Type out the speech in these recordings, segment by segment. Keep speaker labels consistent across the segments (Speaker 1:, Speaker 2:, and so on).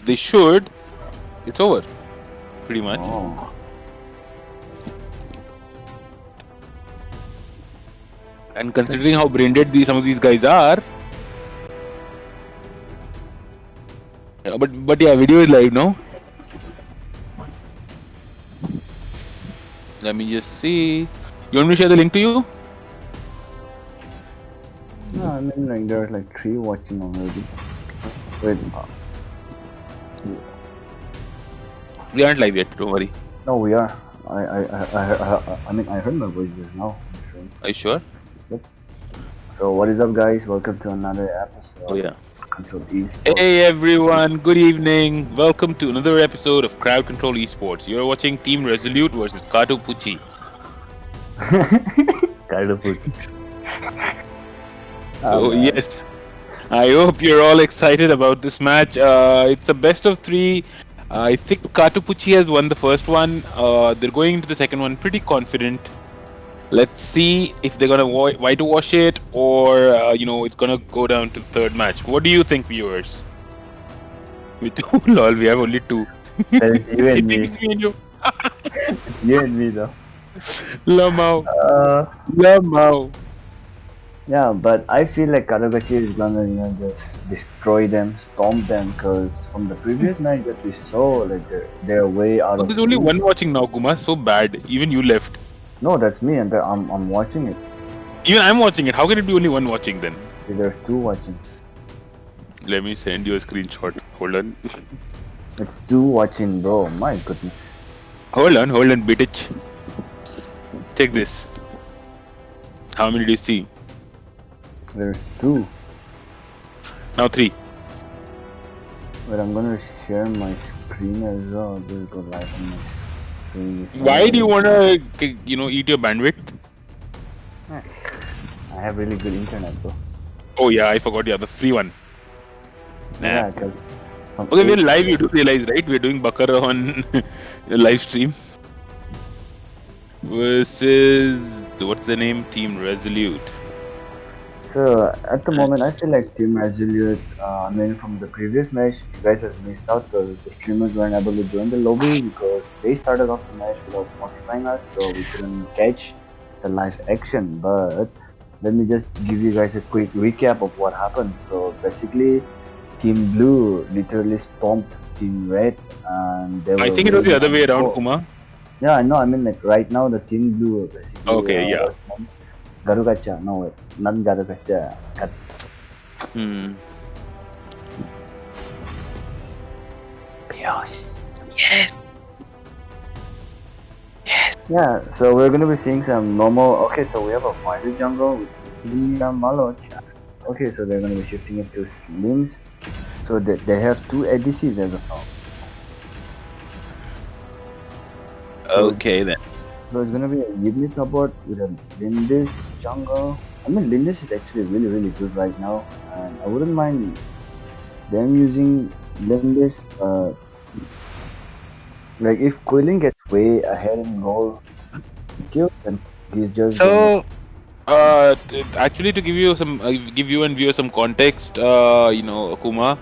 Speaker 1: they should, it's over. Pretty much.
Speaker 2: Oh.
Speaker 1: And considering how brain dead some of these guys are. But yeah, video is live now. Let me just see. You want me to share the link to you?
Speaker 2: No, I mean like there's like 3 watching already. Wait.
Speaker 1: We aren't live yet. Don't worry.
Speaker 2: No, we are. I mean I heard my voice just now.
Speaker 1: Are you sure?
Speaker 2: Yep. So what is up, guys? Welcome to another episode.
Speaker 1: Oh yeah.
Speaker 2: Control Esports.
Speaker 1: Hey everyone, good evening. Welcome to another episode of Crowd Control Esports. You're watching Team Resolute versus Kato Pucci.
Speaker 2: Kato Pucci.
Speaker 1: So yes, I hope you're all excited about this match. It's a best of 3. I think Kato Pucci has won the first one. They're going into the second one pretty confident. Let's see if they're gonna whitewash it or it's gonna go down to the third match. What do you think, viewers? Lol, we have only 2.
Speaker 2: It's you and me.
Speaker 1: It's me and you.
Speaker 2: It's you and me though.
Speaker 1: Lamau. Lamau.
Speaker 2: Yeah, but I feel like Karagachi is gonna just destroy them, stomp them, because from the previous match that we saw, like they're way out of.
Speaker 1: There's only one watching now, Kuma. So bad. Even you left.
Speaker 2: No, that's me, and I'm watching it.
Speaker 1: Even I'm watching it. How can it be only one watching then?
Speaker 2: See, there's 2 watching.
Speaker 1: Let me send you a screenshot. Hold on.
Speaker 2: It's 2 watching, bro. My goodness.
Speaker 1: Hold on, bitch. Check this. How many do you see?
Speaker 2: There's 2.
Speaker 1: Now 3.
Speaker 2: But I'm gonna share my screen as well. Just go live on my screen.
Speaker 1: Why do you wanna, eat your bandwidth?
Speaker 2: I have really good internet, bro.
Speaker 1: Oh yeah, I forgot. Yeah, the free one. Nah.
Speaker 2: Yeah, cause.
Speaker 1: Okay, we're live. You do realize, right? We're doing Bakar on the live stream. Versus what's the name? Team Resolute.
Speaker 2: So at the moment, I feel like Team Resolute. I mean, from the previous match, you guys have missed out because the streamers weren't able to join the lobby because they started off the match without notifying us, so we couldn't catch the live action. But let me just give you guys a quick recap of what happened. So basically, Team Blue literally stomped Team Red, and they were.
Speaker 1: I think it was the other way around, Kuma.
Speaker 2: Yeah, I know. I mean, like right now, the Team Blue basically.
Speaker 1: Okay, yeah.
Speaker 2: Garugacha, no wait, not Garugacha. Yes. Yes. Yeah, so we're gonna be seeing some normal. Okay, so we have a fighter jungle with Maloch. Okay, so they're gonna be shifting it to Slims. So they have 2 ADCs as of now.
Speaker 1: Okay then.
Speaker 2: So it's gonna be a unit support with a Lindis jungle. I mean, Lindis is actually really good right now, and I wouldn't mind them using Lindis. Like if Quilling gets way ahead in goal, then he's just.
Speaker 1: So, actually, to give you and viewers some context, Kuma.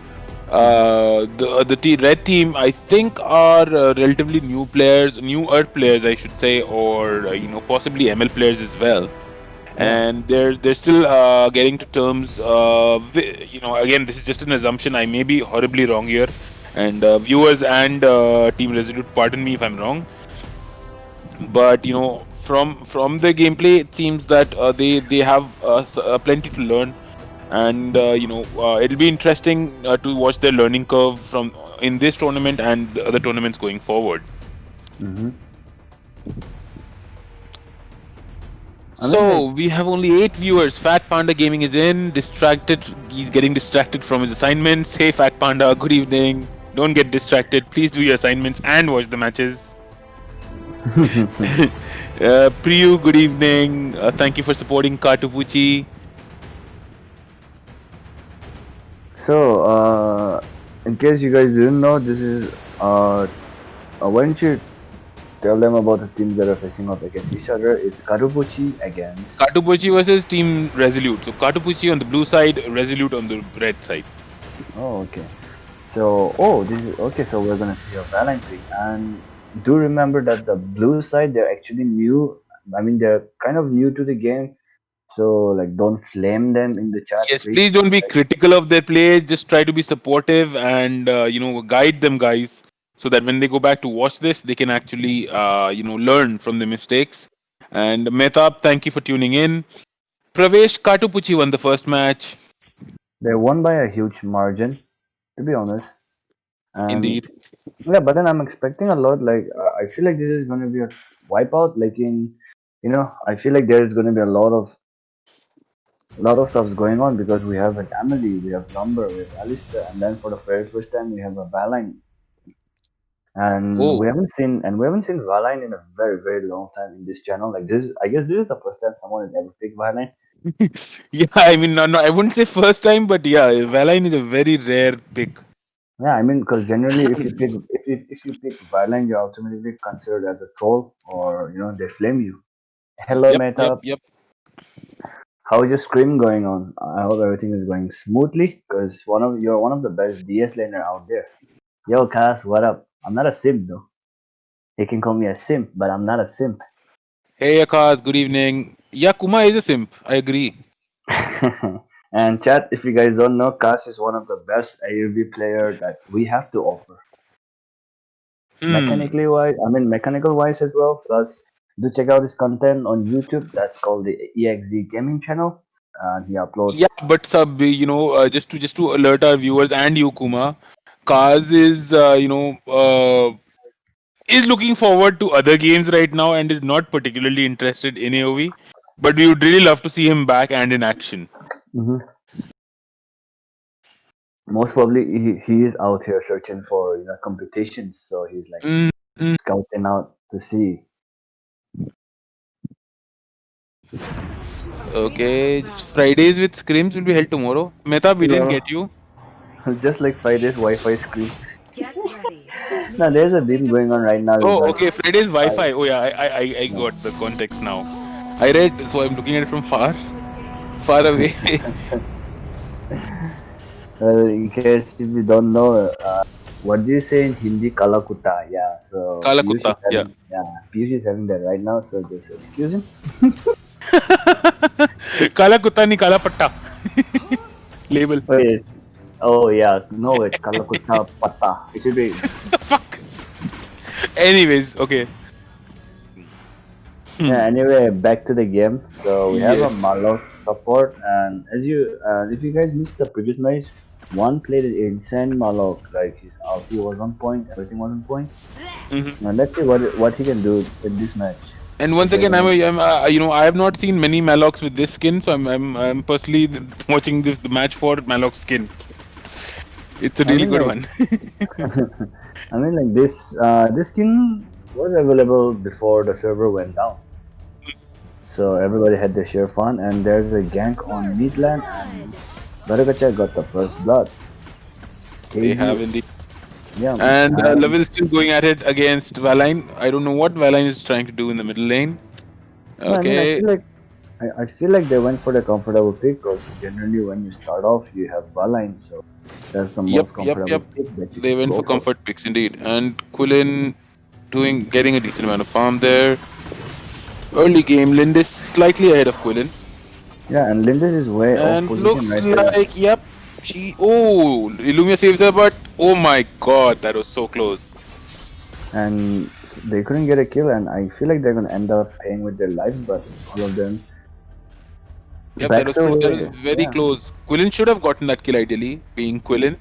Speaker 1: The red team, I think, are relatively newer players, I should say, or possibly ML players as well, and they're still getting to terms. Again, this is just an assumption. I may be horribly wrong here, and viewers and Team Resolute, pardon me if I'm wrong. But from the gameplay, it seems that they have plenty to learn. And it'll be interesting to watch their learning curve from in this tournament and the other tournaments going forward. So we have only 8 viewers. Fat Panda Gaming is in, distracted. He's getting distracted from his assignments. Hey Fat Panda, good evening. Don't get distracted. Please do your assignments and watch the matches. Priyu, good evening. Thank you for supporting Kato Pucci.
Speaker 2: So, in case you guys didn't know, this is why don't you tell them about the teams that are facing off against each other? It's Kato Pucci against
Speaker 1: Kato Pucci versus Team Resolute. So Kato Pucci on the blue side, Resolute on the red side.
Speaker 2: Oh, okay. So, oh, this is okay. So we're gonna see a Valheim pick, and do remember that the blue side they're actually new. I mean, they're kind of new to the game. So like, don't flame them in the chat,
Speaker 1: Yes,
Speaker 2: please.
Speaker 1: please don't be critical of their play. Just try to be supportive and guide them, guys, so that when they go back to watch this, they can actually learn from the mistakes. And Mehtab, thank you for tuning in. Pravesh Katupuchi won the first match.
Speaker 2: They won by a huge margin, to be honest. And
Speaker 1: Indeed.
Speaker 2: yeah, but then I'm expecting a lot. Like, I feel like this is gonna be a wipeout. Like I feel like there's gonna be a lot of stuff's going on because we have an Emily, we have Lumber, we have Alistair, and then for the very first time we have a Valine. And we
Speaker 1: Oh,
Speaker 2: haven't seen Valine in a very very long time in this channel. Like this, I guess this is the first time someone has ever picked Valine.
Speaker 1: yeah. I mean, no, I wouldn't say first time, but yeah, Valine is a very rare pick.
Speaker 2: Yeah, I mean, because generally, if you pick Valine, you're automatically considered as a troll, or they flame you. Hello,
Speaker 1: Yep, yep,
Speaker 2: Meta.
Speaker 1: yep.
Speaker 2: How is your scrim going on? I hope everything is going smoothly, because you're one of the best DS laner out there. Yo, Cass, what up? I'm not a simp though. He can call me a simp, but I'm not a simp.
Speaker 1: Hey, Akash, good evening. Yeah, Kuma is a simp. I agree.
Speaker 2: And chat, if you guys don't know, Cass is one of the best AUV player that we have to offer.
Speaker 1: Hmm.
Speaker 2: Mechanical wise as well. Plus, do check out his content on YouTube. That's called the EXD Gaming channel, and he uploads.
Speaker 1: Yeah, but sub, just to alert our viewers and you, Kuma, Kaz is is looking forward to other games right now and is not particularly interested in AOV. But we would really love to see him back and in action.
Speaker 2: Mhm. Most probably, he is out here searching for competitions, so he's like
Speaker 1: Mm, mm.
Speaker 2: scouting out to see.
Speaker 1: Okay, Fridays with Scrims will be held tomorrow. Meta, we didn't
Speaker 2: No,
Speaker 1: get you.
Speaker 2: just like Friday's Wi-Fi screen. Now there's a meme going on right now
Speaker 1: Oh,
Speaker 2: regarding
Speaker 1: okay, Friday's
Speaker 2: I,
Speaker 1: Wi-Fi. Oh yeah, I
Speaker 2: no.
Speaker 1: got the context now. I read, so I'm looking at it from far away.
Speaker 2: Well, in case if you don't know, what do you say in Hindi? Kalakuta. Yeah. So
Speaker 1: Kala
Speaker 2: Piyush is
Speaker 1: Kutta, yeah.
Speaker 2: having that right now. So just excuse him.
Speaker 1: Kala Kutta ni Kala Patta. Label.
Speaker 2: Wait. Oh yeah. No, it's Kalakuta Pata. It should be.
Speaker 1: The fuck. Anyways, okay.
Speaker 2: Yeah.
Speaker 1: Hmm.
Speaker 2: Anyway, back to the game. So we have a
Speaker 1: Yes.
Speaker 2: Malok support, and if you guys missed the previous match, one played an insane Malok. Like his ulti was on point, everything was on point.
Speaker 1: Hmm.
Speaker 2: Now let's see what he can do in this match.
Speaker 1: And
Speaker 2: If
Speaker 1: once
Speaker 2: we're
Speaker 1: again,
Speaker 2: gonna
Speaker 1: I have not seen many Malocs with this skin, so I'm personally watching the match for Maloc skin. It's a
Speaker 2: I
Speaker 1: really
Speaker 2: mean,
Speaker 1: good
Speaker 2: like,
Speaker 1: one.
Speaker 2: this skin was available before the server went down, so everybody had their share fun. And there's a gank on mid lane, and Baragacha got the first blood.
Speaker 1: They
Speaker 2: KD,
Speaker 1: have indeed.
Speaker 2: yeah,
Speaker 1: And
Speaker 2: and
Speaker 1: Level is still going at it against Valine. I don't know what Valine is trying to do in the middle lane.
Speaker 2: no, I mean, I
Speaker 1: Okay.
Speaker 2: feel like I feel like they went for the comfortable pick because generally when you start off, you have Valine, so that's the
Speaker 1: Yep,
Speaker 2: most
Speaker 1: yep,
Speaker 2: comfortable
Speaker 1: yep.
Speaker 2: pick that you
Speaker 1: They
Speaker 2: can
Speaker 1: went for
Speaker 2: go for.
Speaker 1: comfort picks indeed. And Quillin getting a decent amount of farm there. Early game, Lindis slightly ahead of Quillin.
Speaker 2: Yeah, and Lindis is way off
Speaker 1: And
Speaker 2: position
Speaker 1: looks
Speaker 2: right here.
Speaker 1: like, yep, Illumia saves her, but oh my god, that was so close.
Speaker 2: And they couldn't get a kill, and I feel like they're gonna end up paying with their lives, but all of them
Speaker 1: Yep,
Speaker 2: backs
Speaker 1: that was
Speaker 2: away.
Speaker 1: very
Speaker 2: Yeah,
Speaker 1: close. Quillin should have gotten that kill ideally, being Quillin.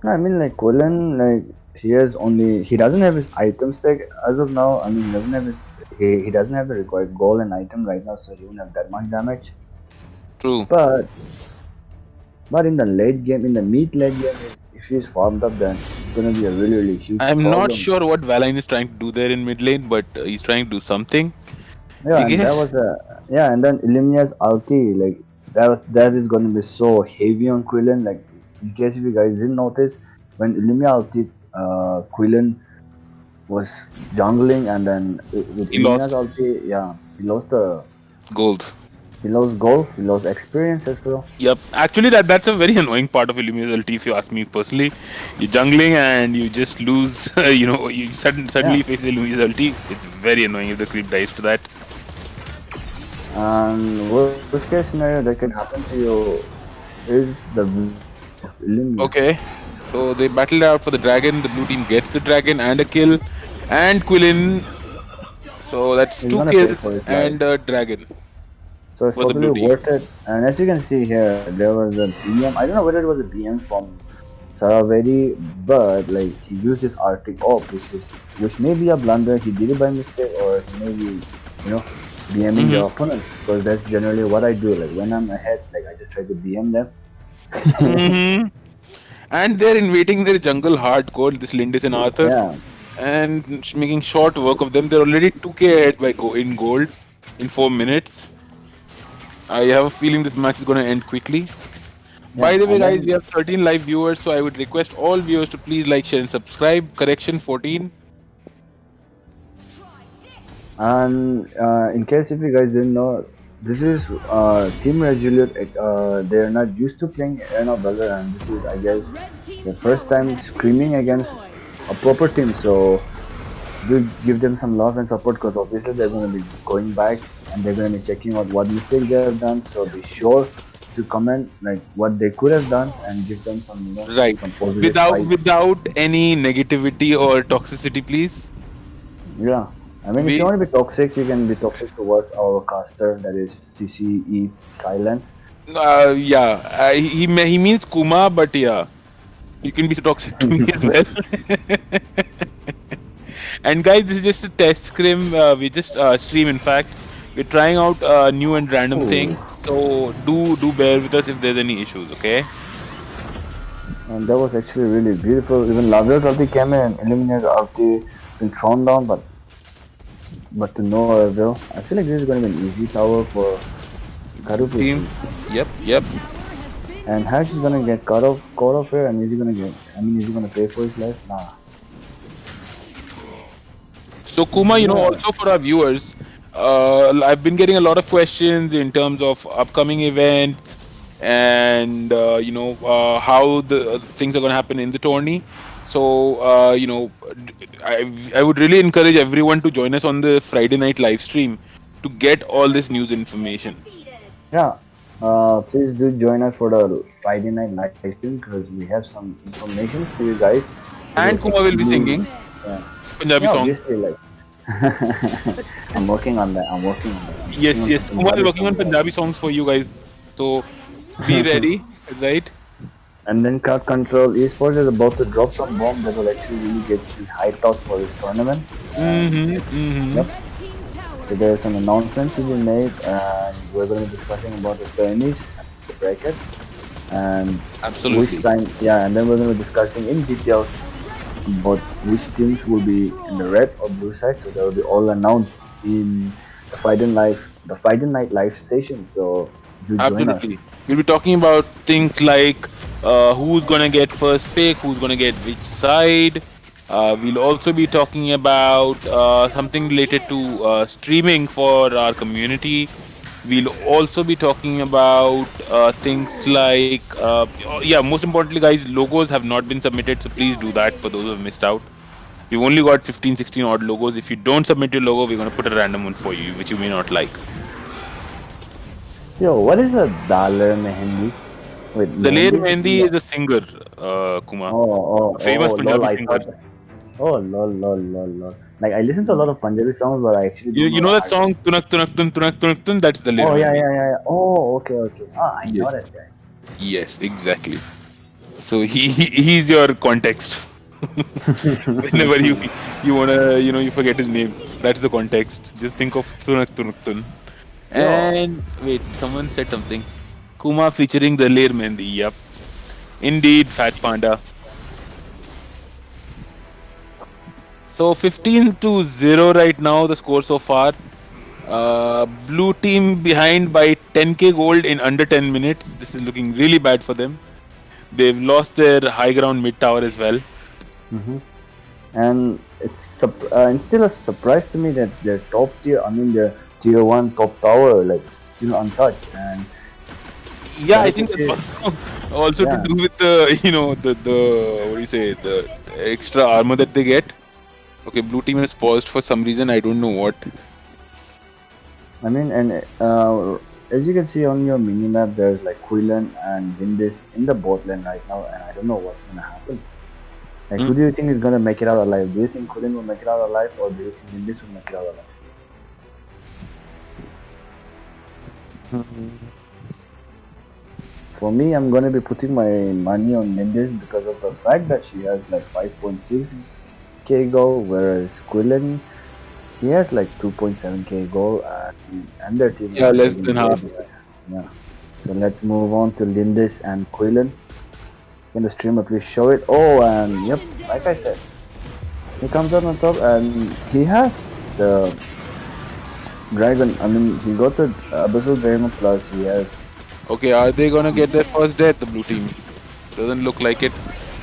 Speaker 2: no, I mean, like Colin, like he doesn't have his item stack as of now. I mean, he doesn't have the required goal and item right now, so he won't have that much damage.
Speaker 1: True.
Speaker 2: But in the late game, in the mid late game, if he's farmed up, then it's gonna be a really really huge
Speaker 1: I'm not
Speaker 2: problem.
Speaker 1: sure what Valine is trying to do there in mid lane, but he's trying to do something, I
Speaker 2: Yeah, and that
Speaker 1: guess.
Speaker 2: was and then Illumina's ulti, like that is gonna be so heavy on Quillen. Like in case if you guys didn't notice, when Illumia ulti, Quillen was jungling, and then with
Speaker 1: He
Speaker 2: Illumina's
Speaker 1: lost
Speaker 2: ulti, yeah, he lost the
Speaker 1: gold.
Speaker 2: He loves golf. He loves experience as well.
Speaker 1: Yep. Actually, that's a very annoying part of Illumina's ulti, if you ask me personally. You're jungling and you just lose. You
Speaker 2: Yeah.
Speaker 1: suddenly face Illumina's ulti. It's very annoying if the creep dies to that.
Speaker 2: And worst case scenario that can happen to you is the blue team of Illumina.
Speaker 1: Okay. So they battled out for the dragon. The blue team gets the dragon and a kill, and Quillin. So that's
Speaker 2: He's
Speaker 1: two
Speaker 2: gonna pay
Speaker 1: kills
Speaker 2: for his life.
Speaker 1: and a dragon
Speaker 2: So it's
Speaker 1: for the
Speaker 2: totally
Speaker 1: blue team.
Speaker 2: worth it. And as you can see here, there was a BM. I don't know whether it was a BM from Saravedi, but like he used his Arctic op, which may be a blunder. He did it by mistake, or he may be, you know, BMing the
Speaker 1: Mm-hmm.
Speaker 2: opponent. Because that's generally what I do. Like when I'm ahead, like I just try to BM them.
Speaker 1: Mm-hmm. And they're invading their jungle hardcore. This Lindis and Arthur,
Speaker 2: Yeah,
Speaker 1: and making short work of them. They're already 2k ahead in gold in 4 minutes. I have a feeling this match is going to end quickly.
Speaker 2: yeah,
Speaker 1: By the way,
Speaker 2: and
Speaker 1: guys,
Speaker 2: then
Speaker 1: we have 13 live viewers, so I would request all viewers to please like, share, and subscribe. Correction 14.
Speaker 2: and in case if you guys didn't know, this is Team Resolute. They're not used to playing Arena Valor, and this is, I guess, their first time screaming against a proper team. So do give them some love and support, because obviously they're going to be going back and they're going to be checking out what mistakes they have done. So be sure to comment like what they could have done and give them some,
Speaker 1: Right.
Speaker 2: some positive
Speaker 1: Without
Speaker 2: fight.
Speaker 1: without any negativity or toxicity, please.
Speaker 2: Yeah. I mean, if you
Speaker 1: We
Speaker 2: want to be toxic, you can be toxic towards our caster, that is CCE Silence.
Speaker 1: yeah, he means Kuma, but yeah, you can be so toxic to me as well. And guys, this is just a test scrim. We just stream. In fact, we're trying out new and random
Speaker 2: Ooh.
Speaker 1: things. So do bear with us if there's any issues. Okay.
Speaker 2: And that was actually really beautiful. Even Lavia's ulti came in and eliminated ulti, been thrown down, but to no avail. I feel like this is going to be an easy tower for Karupi
Speaker 1: Team.
Speaker 2: team.
Speaker 1: Yep.
Speaker 2: And Hash is gonna get caught off here, and is he gonna get? I mean, is he gonna pay for his life? Nah.
Speaker 1: So Kuma,
Speaker 2: Yeah.
Speaker 1: also for our viewers, I've been getting a lot of questions in terms of upcoming events and how the things are going to happen in the tourney. So I would really encourage everyone to join us on the Friday night live stream to get all this news information.
Speaker 2: Yeah. Please do join us for the Friday night live stream, because we have some information for you guys. So
Speaker 1: And
Speaker 2: that
Speaker 1: Kuma will be
Speaker 2: you,
Speaker 1: singing
Speaker 2: yeah,
Speaker 1: Punjabi
Speaker 2: yeah,
Speaker 1: songs.
Speaker 2: obviously, like I'm working on that. I'm working on that. I'm working
Speaker 1: Yes,
Speaker 2: on some
Speaker 1: yes. Kuma is
Speaker 2: Punjabi
Speaker 1: working on
Speaker 2: songs as
Speaker 1: Punjabi songs for you guys. So be
Speaker 2: well.
Speaker 1: ready, right?
Speaker 2: And then Card Control Esports is about to drop some bomb that will actually really get you hyped out for this tournament. And
Speaker 1: Mm-hmm.
Speaker 2: yep, so there are some announcements to be made, and we're going to be discussing about the semis and the brackets, and which
Speaker 1: Absolutely.
Speaker 2: time. Yeah, and then we're going to be discussing in detail about which teams will be in the red or blue side. So that will be all announced in the Friday night live session. So do join us.
Speaker 1: Absolutely. We'll be talking about things like who's gonna get first pick, who's gonna get which side. We'll also be talking about something related to streaming for our community. We'll also be talking about things like, yeah, most importantly, guys, logos have not been submitted, so please do that for those who have missed out. We've only got 15, 16 odd logos. If you don't submit your logo, we're going to put a random one for you, which you may not like.
Speaker 2: Yo, what is a Dalar Mehendi? Wait,
Speaker 1: Daler
Speaker 2: Mehendi?
Speaker 1: Mehndi
Speaker 2: Yeah.
Speaker 1: is a singer, Kuma.
Speaker 2: Oh,
Speaker 1: A famous
Speaker 2: lol.
Speaker 1: Punjabi
Speaker 2: I
Speaker 1: singer.
Speaker 2: thought. Oh, lol. Like I listen to a lot of Punjabi songs, but I actually
Speaker 1: You,
Speaker 2: don't know
Speaker 1: you
Speaker 2: the
Speaker 1: know that
Speaker 2: artist.
Speaker 1: song Tunak Tunak Tun Tunak Tunak Tun? That's Daler
Speaker 2: Oh yeah,
Speaker 1: Mehndi.
Speaker 2: yeah, yeah, yeah. Oh, okay. Ah, I know that
Speaker 1: Yes.
Speaker 2: guy.
Speaker 1: Yes, exactly. So he's your context. Whenever you wanna you forget his name, that's the context. Just think of Tunak Tunak Tun.
Speaker 2: Yo,
Speaker 1: And wait, someone said something. Kuma featuring Daler Mehndi. Yep. Indeed, Fat Panda. So 15 to 0 right now, the score so far. Blue team behind by 10k gold in under 10 minutes. This is looking really bad for them. They've lost their high ground mid tower as well.
Speaker 2: hmm and it's still a surprise to me that their top tier. I mean, their tier one top tower, like still untouched. And
Speaker 1: Yeah, I think
Speaker 2: Karakuchi,
Speaker 1: that's also to
Speaker 2: yeah,
Speaker 1: do with the the what do you say, the extra armor that they get. Okay, blue team is paused for some reason. I don't know what.
Speaker 2: I mean, and as you can see on your mini map, there's like Quillen and Lindis in the bot lane right now, and I don't know what's gonna happen. Like,
Speaker 1: Hmm.
Speaker 2: who do you think is gonna make it out alive? Do you think Quillen will make it out alive, or do you think Lindis will make it out alive? For me, I'm gonna be putting my money on Lindis because of the fact that she has like 5.6k goal, whereas Quillen he has like 2.7k goal, and their team
Speaker 1: Yeah,
Speaker 2: is
Speaker 1: less
Speaker 2: lagging
Speaker 1: than
Speaker 2: way
Speaker 1: half.
Speaker 2: behind. Yeah. So let's move on to Lindis and Quillen. Can the streamer please show it? Oh, and yep, like I said, he comes out on top, and he has the dragon. I mean, he got the Abyssal Dragon plus. He has.
Speaker 1: Okay, are they gonna get their first death? The blue team doesn't look like it.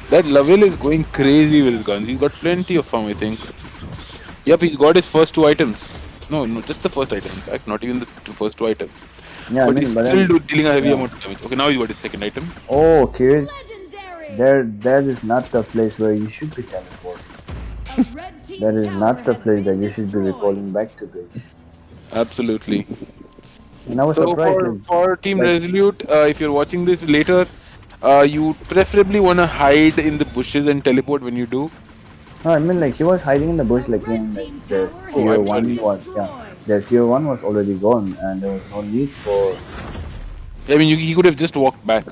Speaker 1: That Lavelle is going crazy with his guns. He's got plenty of farm, I think. Yep, he's got his first two items. No, no, just the first item. In fact, not even the first two items.
Speaker 2: Yeah, I
Speaker 1: But he's
Speaker 2: mean, but
Speaker 1: still
Speaker 2: then
Speaker 1: dealing a heavy
Speaker 2: yeah.
Speaker 1: amount of damage. Okay, now he's got his second item.
Speaker 2: Oh, Kirid, that is not the place where you should be teleporting. That is not the place that you should be recalling back to base.
Speaker 1: Absolutely.
Speaker 2: And I was
Speaker 1: So
Speaker 2: surprised,
Speaker 1: for Team
Speaker 2: like
Speaker 1: Resolute, if you're watching this later, you preferably wanna hide in the bushes and teleport when you do.
Speaker 2: no, I mean, like he was hiding in the bush, like when like their
Speaker 1: Oh,
Speaker 2: tier
Speaker 1: I'm
Speaker 2: one
Speaker 1: sorry.
Speaker 2: was, yeah, their tier one was already gone, and there was no need for.
Speaker 1: I mean, he could have just walked back.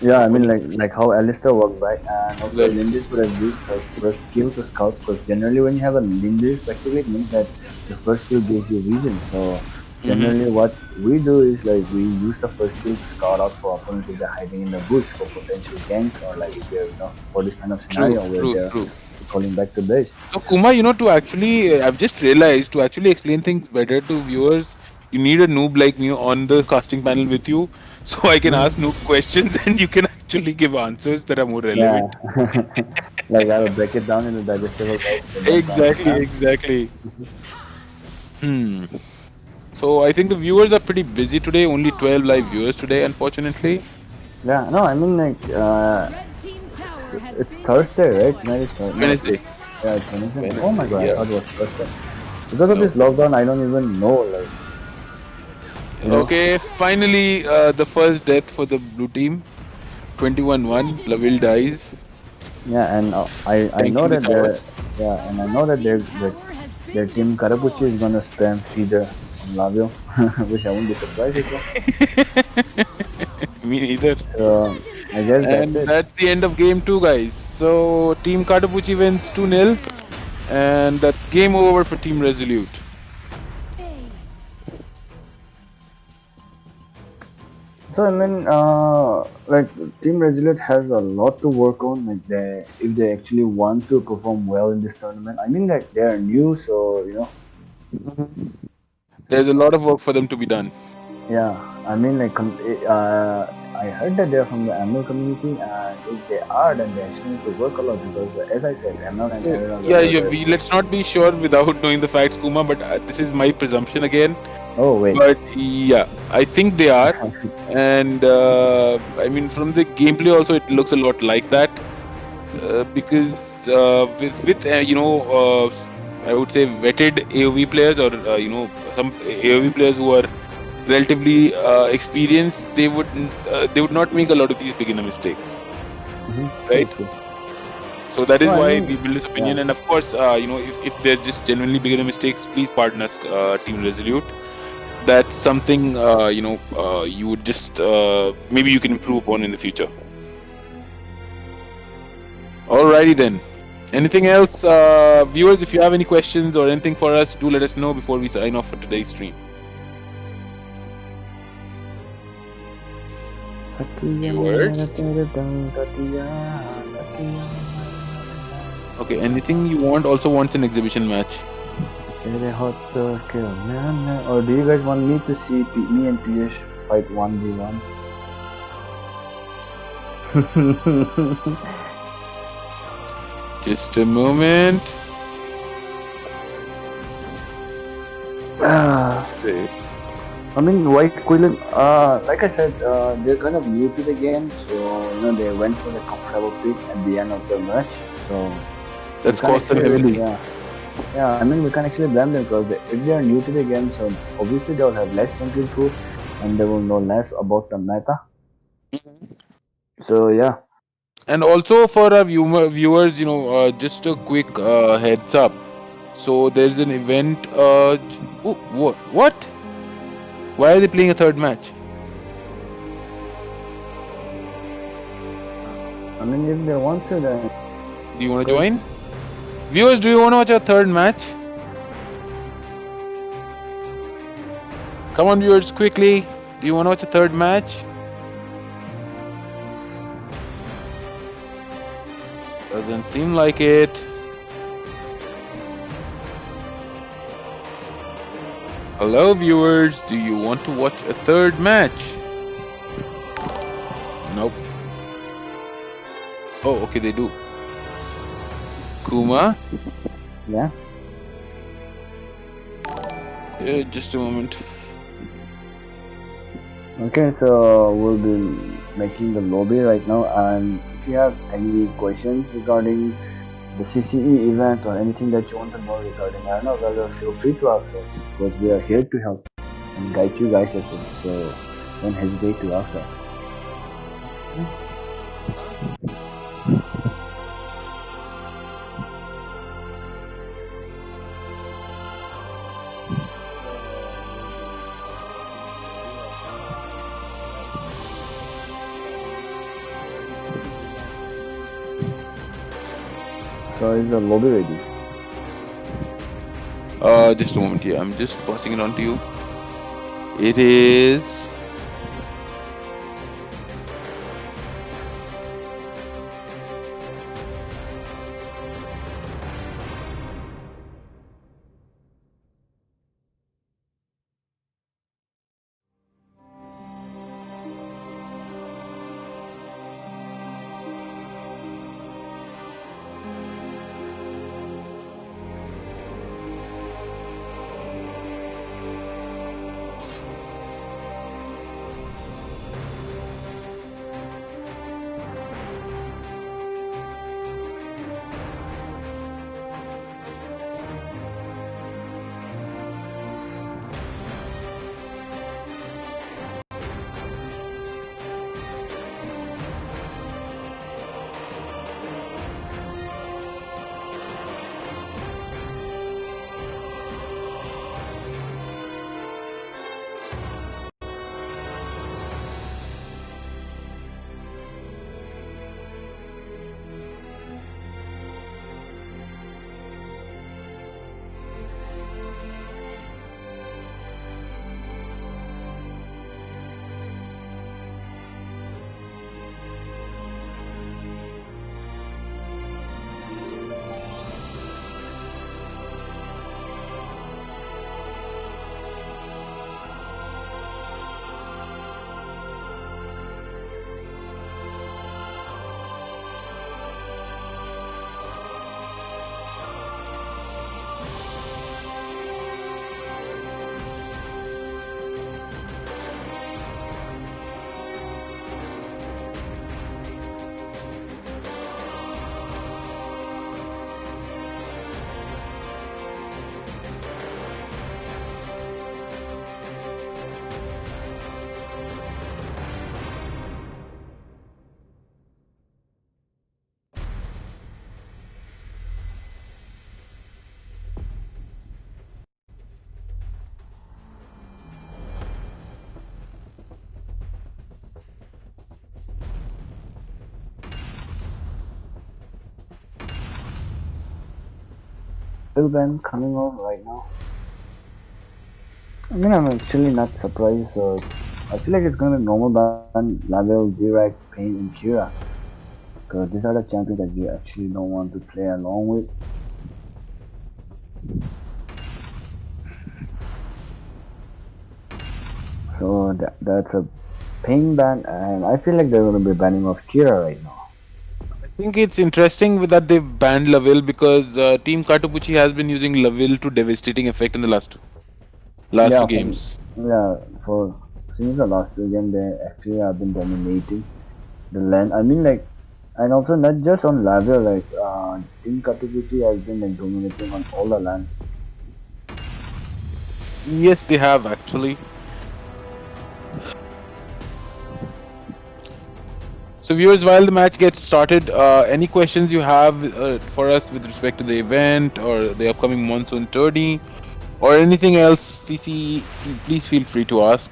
Speaker 2: Yeah, I mean,
Speaker 1: Only-
Speaker 2: like how Alistair walked back, and also
Speaker 1: Exactly.
Speaker 2: Lindis would have used her first skill to scout, because generally when you have a Lindis, practically it means that your first skill gives you vision. So
Speaker 1: Mm-hmm.
Speaker 2: generally what we do is like we use the first skill to scout out for opponents if they're hiding in the bush for potential gank, or like if they're for this kind of
Speaker 1: True,
Speaker 2: scenario where
Speaker 1: true,
Speaker 2: they're
Speaker 1: true.
Speaker 2: calling back to base.
Speaker 1: So Kuma, to actually, I've just realized to actually explain things better to viewers, you need a noob like me on the casting panel with you, so I can ask
Speaker 2: Mhm.
Speaker 1: noob questions and you can actually give answers that are more
Speaker 2: Yeah,
Speaker 1: relevant.
Speaker 2: like I will break it down into digestible types for them to
Speaker 1: Exactly,
Speaker 2: understand.
Speaker 1: exactly. Hmm. So I think the viewers are pretty busy today. Only 12 live viewers today, unfortunately.
Speaker 2: Yeah, no, I mean like it's Thursday, right? Tonight is Thursday. No,
Speaker 1: Wednesday.
Speaker 2: yeah, it's Wednesday. Oh my
Speaker 1: Wednesday,
Speaker 2: god, I
Speaker 1: yeah.
Speaker 2: thought it was Thursday. Because of
Speaker 1: No.
Speaker 2: this lockdown, I don't even know, like, you know.
Speaker 1: Okay, finally, the first death for the blue team. 21-1. Laville dies.
Speaker 2: Yeah, and I know
Speaker 1: Tanking the
Speaker 2: that
Speaker 1: tower.
Speaker 2: I know that their team Karapuchi is gonna spam feeder on Lavio, which I won't be surprised as well.
Speaker 1: Me neither.
Speaker 2: So I guess that's
Speaker 1: And
Speaker 2: it.
Speaker 1: that's the end of game two, guys. So Team Katapuchi wins 2-0. And that's game over for Team Resolute.
Speaker 2: So I mean, like Team Resolute has a lot to work on. Like they, if they actually want to perform well in this tournament, I mean, like they are new, so
Speaker 1: There's a lot of work for them to be done.
Speaker 2: yeah. I mean, like, I heard that they're from the ML community, and if they are, then they actually need to work a lot because, as I said, ML and
Speaker 1: So,
Speaker 2: Aaron are
Speaker 1: yeah,
Speaker 2: very, very.
Speaker 1: let's not be sure without knowing the facts, Kuma, but this is my presumption again.
Speaker 2: Oh wait.
Speaker 1: But yeah, I think they are. And I mean, from the gameplay also, it looks a lot like that. Because I would say vetted AOV players, or some AOV players who are relatively experienced, they would not make a lot of these beginner mistakes,
Speaker 2: True,
Speaker 1: right?
Speaker 2: true.
Speaker 1: So that is
Speaker 2: No, I
Speaker 1: why
Speaker 2: mean,
Speaker 1: we build this opinion.
Speaker 2: yeah.
Speaker 1: And of course, if they're just genuinely beginner mistakes, please pardon us, Team Resolute. That's something you would just maybe you can improve upon in the future. Alrighty then. Anything else, viewers? If you have any questions or anything for us, do let us know before we sign off for today's stream. Viewers. Okay. Anything you want? Also wants an exhibition match.
Speaker 2: Or do you guys want me to see me and Piyush fight 1v1?
Speaker 1: Just a moment.
Speaker 2: Ah,
Speaker 1: Okay.
Speaker 2: I mean, White Quillen, like I said, they're kind of new to the game, so they went for the comfortable pick at the end of the match. So we
Speaker 1: That's
Speaker 2: can't
Speaker 1: cost them
Speaker 2: actually really,
Speaker 1: everything.
Speaker 2: yeah. I mean, we can't actually blame them because if they are new to the game, so obviously they will have less champion pool and they will know less about the meta.
Speaker 1: Mhm.
Speaker 2: So yeah,
Speaker 1: And also for our viewers, just a quick heads up. So there's an event. What? Why are they playing a third match?
Speaker 2: I mean, if they want to, then
Speaker 1: Do you want to
Speaker 2: because
Speaker 1: join? Viewers, do you want to watch a third match? Come on, viewers, quickly. Do you want to watch a third match? Doesn't seem like it. Hello, viewers. Do you want to watch a third match? Nope. Oh, okay, they do. Kuma,
Speaker 2: yeah.
Speaker 1: just a moment.
Speaker 2: Okay, so we'll be making the lobby right now, and if you have any questions regarding the CCE event or anything that you want to know regarding Arena Valor, feel free to ask us because we are here to help and guide you guys as well. So don't hesitate to ask us. So is the lobby ready?
Speaker 1: Just a moment here. I'm just passing it on to you. It is.
Speaker 2: Still ban coming off right now. I mean, I'm actually not surprised. So I feel like it's gonna be normal ban, level, direct, pain, and Kira. Because these are the champions that you actually don't want to play along with. So that's a pain ban, and I feel like they're gonna be banning off Kira right now.
Speaker 1: I think it's interesting that they've banned Laville because Team Katapuchi has been using Laville to devastating effect in the last two
Speaker 2: Yeah,
Speaker 1: games.
Speaker 2: Yeah, for since the last two games, they actually have been dominating the land. I mean, like, and also not just on level, like, Team Kataguchi has been like dominating on all the land.
Speaker 1: Yes, they have actually. So, viewers, while the match gets started, any questions you have for us with respect to the event or the upcoming monsoon tourney or anything else, CC, please feel free to ask.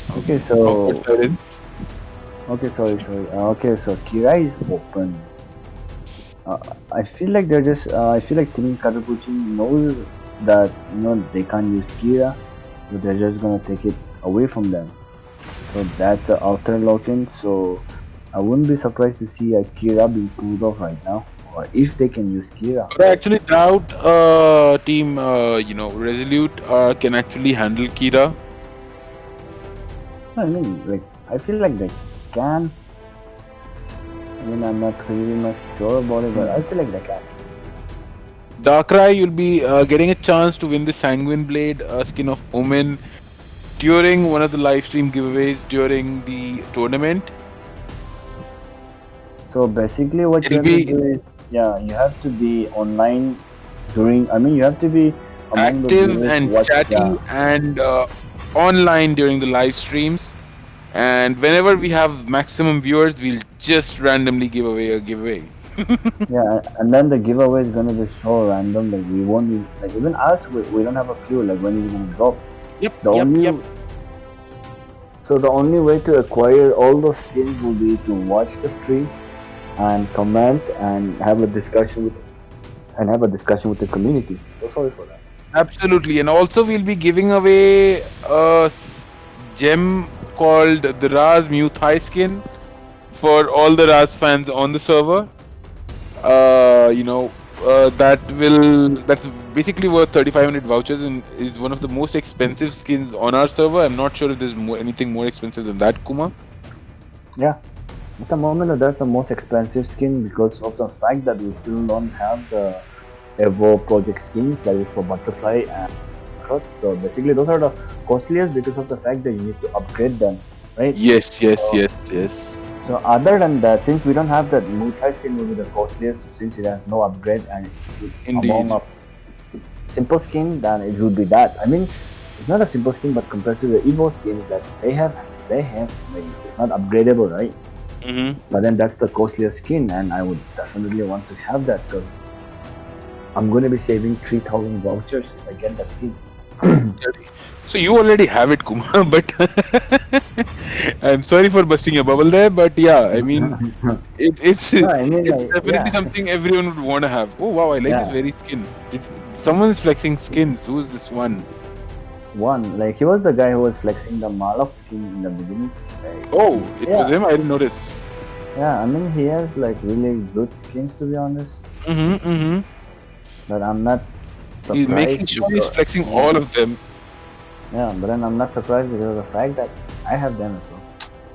Speaker 2: Okay,
Speaker 1: Awkward
Speaker 2: so
Speaker 1: silence.
Speaker 2: okay, sorry. Okay, so Kira is open. Uh, I feel like they're just. I feel like Team Kataguchi knows that they can't use Kira, so they're just gonna take it away from them. So that's the outer lock-in. So I wouldn't be surprised to see a Kira being pulled off right now, or if they can use Kira.
Speaker 1: But I actually doubt team, Resolute can actually handle Kira.
Speaker 2: I mean, like I feel like they can. I mean, I'm not really much sure about it, but I feel like they can.
Speaker 1: Darkrai, you'll be getting a chance to win the Sanguine Blade skin of Omen during one of the live stream giveaways during the tournament.
Speaker 2: So basically, what you
Speaker 1: It'll
Speaker 2: have to
Speaker 1: be
Speaker 2: do is, yeah, you have to be online during. I mean, you have to be among those
Speaker 1: active
Speaker 2: viewers
Speaker 1: and
Speaker 2: watch. Yeah,
Speaker 1: chatty and online during the live streams. And whenever we have maximum viewers, we'll just randomly give away a giveaway.
Speaker 2: yeah, and then the giveaway is gonna be so random. Like we won't be like even us. We don't have a clue. Like when is it gonna drop?
Speaker 1: Yep,
Speaker 2: The
Speaker 1: yep, yep.
Speaker 2: only So the only way to acquire all those skins will be to watch the stream and comment and have a discussion with the community. So sorry for that.
Speaker 1: Absolutely. And also, we'll be giving away a gem called the Raz Muay Thai skin for all the Raz fans on the server. That's basically worth 3,500 vouchers and is one of the most expensive skins on our server. I'm not sure if there's anything more expensive than that, Kuma.
Speaker 2: Yeah, at the moment that's the most expensive skin because of the fact that we still don't have the Evo project skins that is for butterfly and Croc. So basically those are the costliest because of the fact that you need to upgrade them, right?
Speaker 1: Yes, yes,
Speaker 2: So
Speaker 1: yes, yes.
Speaker 2: So other than that, since we don't have that, Muay skin will be the costliest since it has no upgrade and among
Speaker 1: Indeed.
Speaker 2: a simple skin, then it would be that. I mean, it's not a simple skin, but compared to the Evo skins that they have like it's not upgradable, right?
Speaker 1: Mm-hmm.
Speaker 2: But then that's the costliest skin, and I would definitely want to have that because I'm going to be saving 3,000 vouchers if I get that skin.
Speaker 1: So you already have it, Kuma, but I'm sorry for busting your bubble there, but yeah, I mean, it's
Speaker 2: No, I mean
Speaker 1: it's
Speaker 2: like
Speaker 1: definitely
Speaker 2: yeah,
Speaker 1: something everyone would want to have. Oh wow, I like this
Speaker 2: yeah.
Speaker 1: very skin. Someone's flexing skins. Who's this one?
Speaker 2: One like he was the guy who was flexing the Malok skin in the beginning. Like,
Speaker 1: Oh, it was
Speaker 2: yeah,
Speaker 1: him. I didn't notice.
Speaker 2: yeah. I mean he has like really good skins to be honest,
Speaker 1: Mm-hmm, mm-hmm.
Speaker 2: but I'm not
Speaker 1: He's making
Speaker 2: surprised
Speaker 1: sure he's
Speaker 2: because
Speaker 1: flexing all
Speaker 2: yeah,
Speaker 1: of them.
Speaker 2: yeah. But then I'm not surprised because of the fact that I have them as well.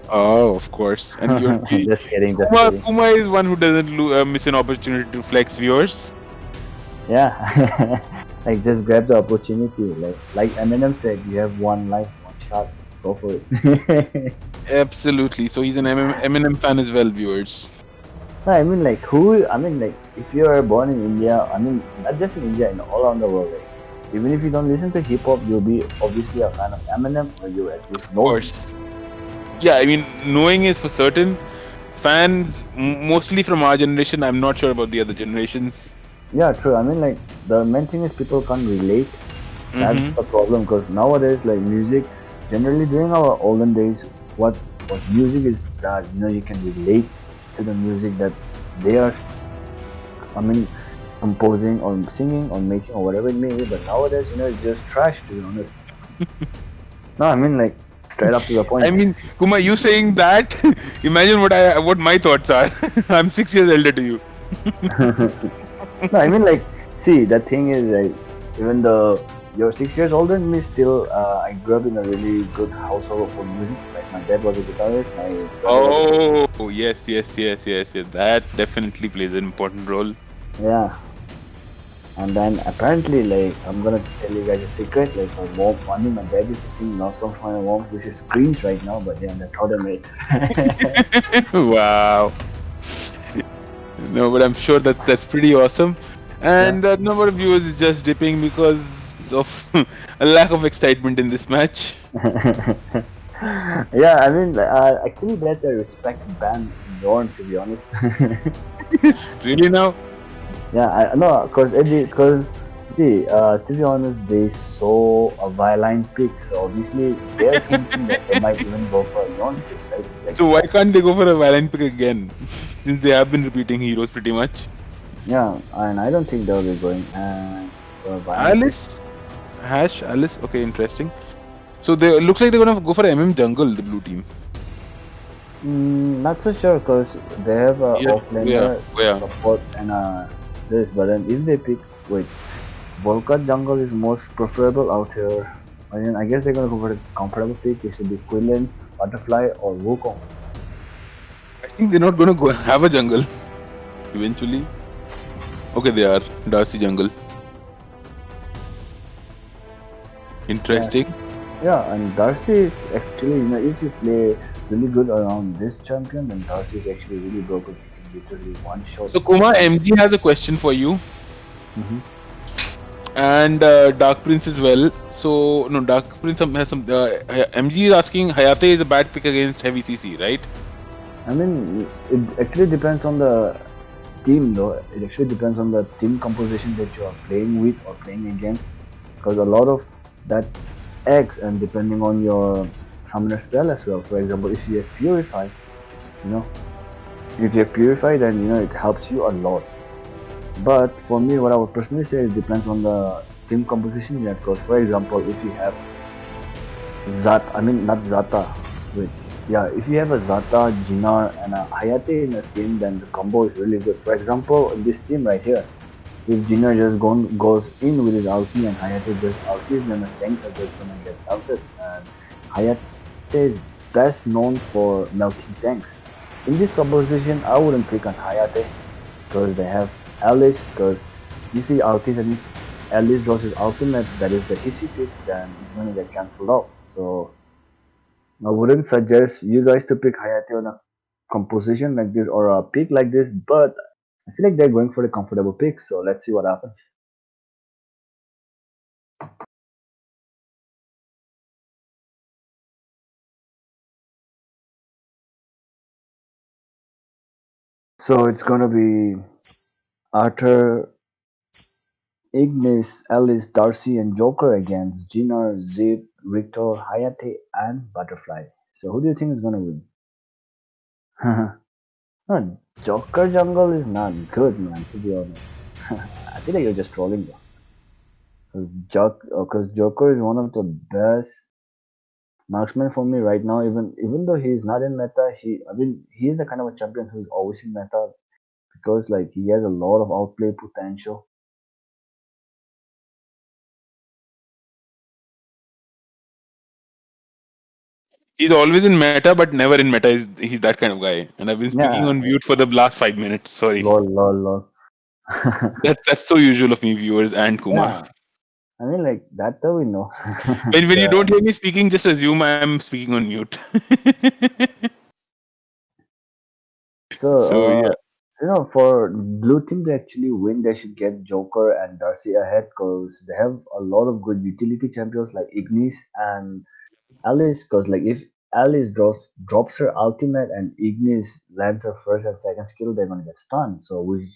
Speaker 1: Oh, of course. And you're
Speaker 2: Just kidding, just
Speaker 1: Kuma.
Speaker 2: kidding.
Speaker 1: Kuma is one who doesn't miss an opportunity to flex viewers.
Speaker 2: Yeah, like just grab the opportunity. Like Eminem said, you have one life, one shot. Go for it.
Speaker 1: Absolutely. So he's an Eminem fan as well, viewers.
Speaker 2: No, I mean like who? I mean like if you are born in India, I mean not just in India, in all around the world. Like, even if you don't listen to hip hop, you'll be obviously a fan of Eminem, or you at least
Speaker 1: Of
Speaker 2: know him.
Speaker 1: course. Yeah, I mean, knowing is for certain. Fans, mostly from our generation. I'm not sure about the other generations.
Speaker 2: Yeah, true. I mean like the main thing is people can't relate. That's
Speaker 1: Mm-hmm.
Speaker 2: the problem because nowadays like music, generally during our olden days, what music is that you can relate to the music that they are. I mean composing or singing or making or whatever it may be. But nowadays, it's just trash to be honest. No, I mean like Straight up to the
Speaker 1: I
Speaker 2: point.
Speaker 1: mean, Kuma, you saying that? Imagine what my thoughts are. I'm 6 years elder to you.
Speaker 2: No, I mean like, see, the thing is like, even though you're 6 years older than me, still, I grew up in a really good household for music. Like my dad was a guitarist, my brother was a
Speaker 1: Oh, yes, yes, yes, yes, yes. That definitely plays an important role.
Speaker 2: yeah. And then apparently, like, I'm gonna tell you guys a secret. Like, my mom, I mean, my dad used to sing love songs for my mom, which is Scrims right now. But yeah, that's how they made.
Speaker 1: Wow. No, but I'm sure that's pretty awesome.
Speaker 2: Yeah.
Speaker 1: And the number of viewers is just dipping because of a lack of excitement in this match.
Speaker 2: Yeah, I mean, actually, that's a respect ban Norn, to be honest.
Speaker 1: Really now?
Speaker 2: Yeah, I know, cause see, to be honest, they saw a violent pick, so obviously they're thinking that they might even go for a Norn pick, right? Like,
Speaker 1: So why can't they go for a Valiant pick again? Since they have been repeating heroes pretty much.
Speaker 2: yeah, and I don't think they'll be going for a violent pick.
Speaker 1: Alice? Alice? Okay, interesting. So they looks like they're gonna go for MM Jungle, the blue team.
Speaker 2: Not so sure, cause they have a
Speaker 1: Yeah, yeah,
Speaker 2: offlaner
Speaker 1: yeah.
Speaker 2: support and this, but then if they pick, wait, Volkat jungle is most preferable out here. I mean, I guess they're gonna go for a comfortable pick. It should be Quillen, Butterfly, or Wukong.
Speaker 1: I think they're not gonna go have a jungle eventually. Okay, they are Darcy Jungle.
Speaker 2: Yeah,
Speaker 1: Interesting.
Speaker 2: yeah, and Darcy is actually, if you play really good around this champion, then Darcy is actually really broken. You can literally one shot
Speaker 1: So Kuma,
Speaker 2: champ.
Speaker 1: MG has a question for you,
Speaker 2: Hmm.
Speaker 1: and Dark Prince as well. So no, Dark Prince has some. MG is asking Hayate is a bad pick against heavy CC, right?
Speaker 2: I mean, it actually depends on the team, though. It actually depends on the team composition that you are playing with or playing against, because a lot of that acts and depending on your summoner spell as well. For example, if you have Purify, you know, if you have Purify, then it helps you a lot. But for me, what I would personally say, it depends on the team composition you have. Because for example, if you have I mean not Zata, wait, yeah, if you have a Zata, Jinar, and a Hayate in a team, then the combo is really good. For example, in this team right here, if Jinar just goes in with his ulti and Hayate just ultis, then the tanks are just gonna get melted. And Hayate is best known for melting tanks. In this composition, I wouldn't pick on Hayate because they have Alice. Because if he ultis and if Alice draws his ultimate, that is the hissy pick, then it's gonna get cancelled out. So I wouldn't suggest you guys to pick Hayate on a composition like this or a pick like this, but I feel like they're going for the comfortable pick, so let's see what happens. So it's gonna be Arthur, Ignis, Alice, Darcy, and Joker against Jinar, Zip, Rictor, Hayate, and Butterfly. So who do you think is gonna win? No, Joker Jungle is not good, man. To be honest, I feel like you're just trolling though. Because Joker is one of the best marksmen for me right now. Even though he's not in meta, he is the kind of a champion who's always in meta because like he has a lot of outplay potential.
Speaker 1: He's always in meta, but never in meta. He's that kind of guy. And I've been speaking
Speaker 2: Yeah,
Speaker 1: on mute for the last 5 minutes. Sorry.
Speaker 2: lol, lol, lol.
Speaker 1: That's so usual of me, viewers and Kuma.
Speaker 2: Yeah, I mean like that though we know.
Speaker 1: When you
Speaker 2: So,
Speaker 1: don't hear me speaking, just assume I'm speaking on mute.
Speaker 2: so
Speaker 1: So yeah.
Speaker 2: for blue team to actually win, they should get Joker and Darcy ahead because they have a lot of good utility champions like Ignis and Alice. Because like if Alice drops her ultimate and Ignis lands her first and second skill, they're gonna get stunned. So which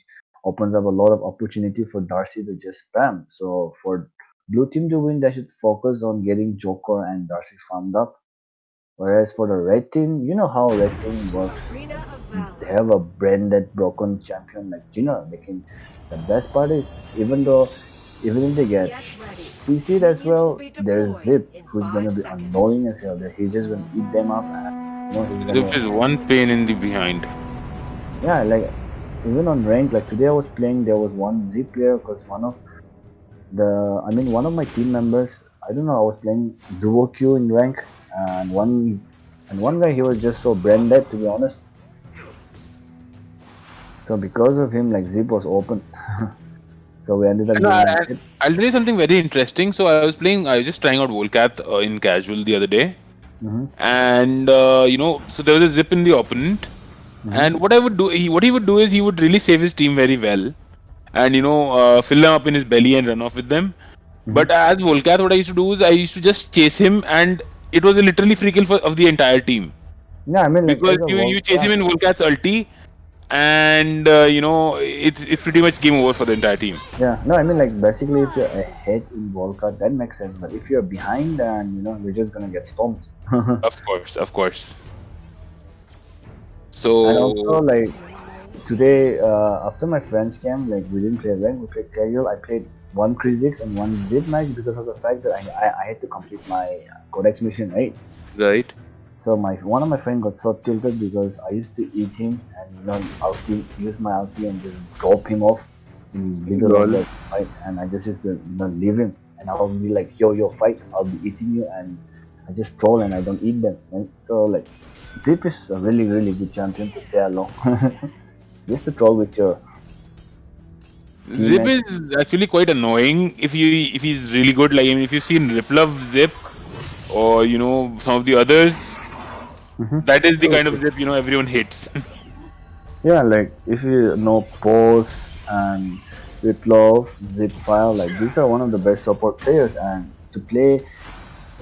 Speaker 2: opens up a lot of opportunity for Darcy to just spam. So for blue team to win, they should focus on getting Joker and Darcy farmed up. Whereas for the red team, you know how red team works. They have a branded broken champion like Gina. They can. The best part is even though even if they get CC'd as well, there's Zip who's gonna be annoying as hell. That he's just gonna eat them up, and he's
Speaker 1: Zip
Speaker 2: gonna,
Speaker 1: is one pain in the behind.
Speaker 2: yeah, like even on rank. Like today I was playing, there was one Zip player because one of my team members. I don't know. I was playing duo queue in rank, and one guy he was just so brain dead, to be honest. So because of him, like Zip was open. So we ended up
Speaker 1: And
Speaker 2: giving Zip.
Speaker 1: I'll tell you something very interesting. So I was just trying out Volcath in casual the other day,
Speaker 2: Hmm.
Speaker 1: and so there was a Zip in the opponent,
Speaker 2: Hmm.
Speaker 1: and what he would do is he would really save his team very well, and fill them up in his belly and run off with them.
Speaker 2: Hmm.
Speaker 1: But as Volcath, what I used to do is I used to just chase him, and it was a literally free kill of the entire team
Speaker 2: Yeah, I mean like
Speaker 1: because
Speaker 2: as a
Speaker 1: you
Speaker 2: Vol,
Speaker 1: chase
Speaker 2: yeah.
Speaker 1: him in Volcath's ulti, and it's pretty much game over for the entire team.
Speaker 2: Yeah, no, I mean like basically if you're ahead in World Cup, that makes sense. But if you're behind, then you're just gonna get stomped. And
Speaker 1: Of course, of course.
Speaker 2: also
Speaker 1: So
Speaker 2: like today, after my friends came, like we didn't play rank, we played casual. I played one Kha'Zix and one Zip match because of the fact that I had to complete my Codex mission 8.
Speaker 1: right,
Speaker 2: So my one of my friend got so tilted because I used to eat him and use my ulti and just drop him off in middle of
Speaker 1: lol.
Speaker 2: the fight, and I just used to leave him, and I'll be like, yo fight, I'll be eating you, and I just troll and I don't eat them. Right? So like Zip is a really good champion to play along. Just to troll with your
Speaker 1: Zip
Speaker 2: teammates.
Speaker 1: is actually quite annoying if he's really good. Like I mean, if you've seen Riplove Zip or some of the others,
Speaker 2: Hmm.
Speaker 1: that is the
Speaker 2: So
Speaker 1: kind of Zip everyone hates.
Speaker 2: yeah, like if you know Pose and Wiplov, Zipfile, like these are one of the best support players, and to play.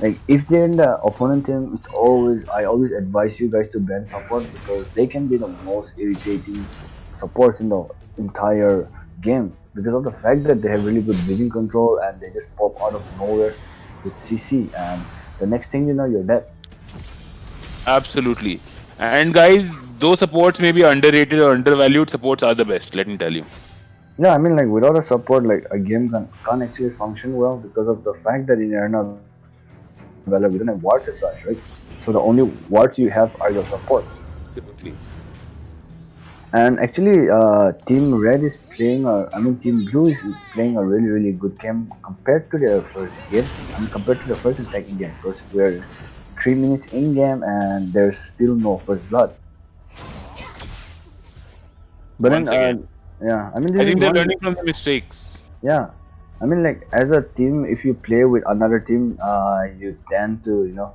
Speaker 2: Like if they're in the opponent team, I always advise you guys to ban support because they can be the most irritating supports in the entire game because of the fact that they have really good vision control and they just pop out of nowhere with CC, and the next thing you know you're dead.
Speaker 1: Absolutely. And guys, those supports may be underrated or undervalued. Supports are the best. Let me tell you.
Speaker 2: Yeah, I mean like without a support, like a game can't actually function well because of the fact that in Arena Valor we don't have wards as such, right? So the only wards you have are your supports.
Speaker 1: Absolutely.
Speaker 2: And actually, Team Red is playing, Team Blue is playing a really good game compared to their first game. I mean, compared to the first and second game, because we're 3 minutes in game and there's still no first blood. But then,
Speaker 1: Once again,
Speaker 2: yeah, I mean, this
Speaker 1: I
Speaker 2: is
Speaker 1: think they're
Speaker 2: one,
Speaker 1: learning from the mistakes.
Speaker 2: yeah. I mean, like as a team, if you play with another team, you tend to,